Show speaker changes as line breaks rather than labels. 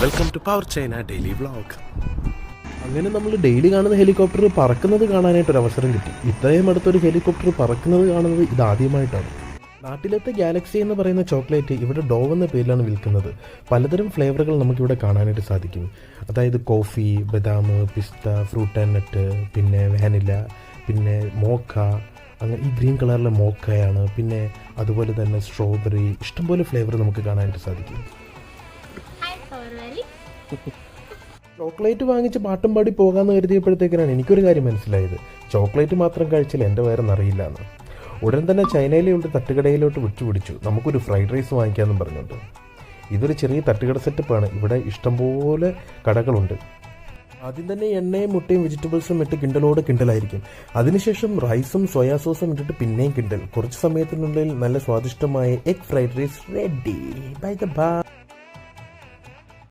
Welcome to power China daily vlog.
അങ്ങനെ നമ്മൾ daily കാണുന്ന ഹെലികോപ്റ്റർ പറക്കുന്നത് കാണാനായിട്ടൊരു അവസരം കിട്ടി. ഇത്രയും അടുത്തൊരു ഹെലികോപ്റ്റർ പറക്കുന്നത് കാണുന്നത് ഇതാദ്യമായിട്ടാണ്. നാട്ടിലത്തെ ഗാലക്സി എന്ന് പറയുന്ന ചോക്ലേറ്റ് ഇവിടെ ഡോവ് എന്ന പേരിലാണ് വിൽക്കുന്നത്. പലതരം ഫ്ലേവറുകൾ നമുക്കിവിടെ കാണാനായിട്ട് സാധിക്കും. അതായത് കോഫി, ബദാം, പിസ്ത, ഫ്രൂട്ട് ആൻഡ് നട്ട്, പിന്നെ വാനില, പിന്നെ മോക്ക, അങ്ങനെ ഈ ഗ്രീൻ കളറിലെ മോക്കയാണ്. പിന്നെ അതുപോലെ തന്നെ സ്ട്രോബെറി, ഇഷ്ടംപോലെ ഫ്ലേവർ നമുക്ക് കാണാനായിട്ട് സാധിക്കും. ചോക്ലേറ്റ് വാങ്ങിച്ച് പാട്ടും പാടി പോകാമെന്ന് കരുതിയപ്പോഴത്തേക്കാണ് എനിക്കൊരു കാര്യം മനസ്സിലായത്. ചോക്ലേറ്റ് മാത്രം കഴിച്ചാൽ എൻ്റെ വയറെന്നറിയില്ല എന്ന്. ഉടൻ തന്നെ ചൈനയിലെ ഒരു തട്ടുകടയിലോട്ട് വിട്ടുപിടിച്ചു. നമുക്കൊരു ഫ്രൈഡ് റൈസ് വാങ്ങിക്കാമെന്നും പറഞ്ഞുകൊണ്ട്. ഇതൊരു ചെറിയ തട്ടുകട സെറ്റപ്പാണ്. ഇവിടെ ഇഷ്ടംപോലെ കടകളുണ്ട്. ആദ്യം തന്നെ എണ്ണയും മുട്ടയും വെജിറ്റബിൾസും ഇട്ട് കിണ്ടലോട് കിണ്ടലായിരിക്കും. അതിനുശേഷം റൈസും സോയാ സോസും ഇട്ടിട്ട് പിന്നെയും കിണ്ടൽ. കുറച്ച് സമയത്തിനുള്ളിൽ നല്ല സ്വാദിഷ്ടമായ egg fried rice ready. Bye the by.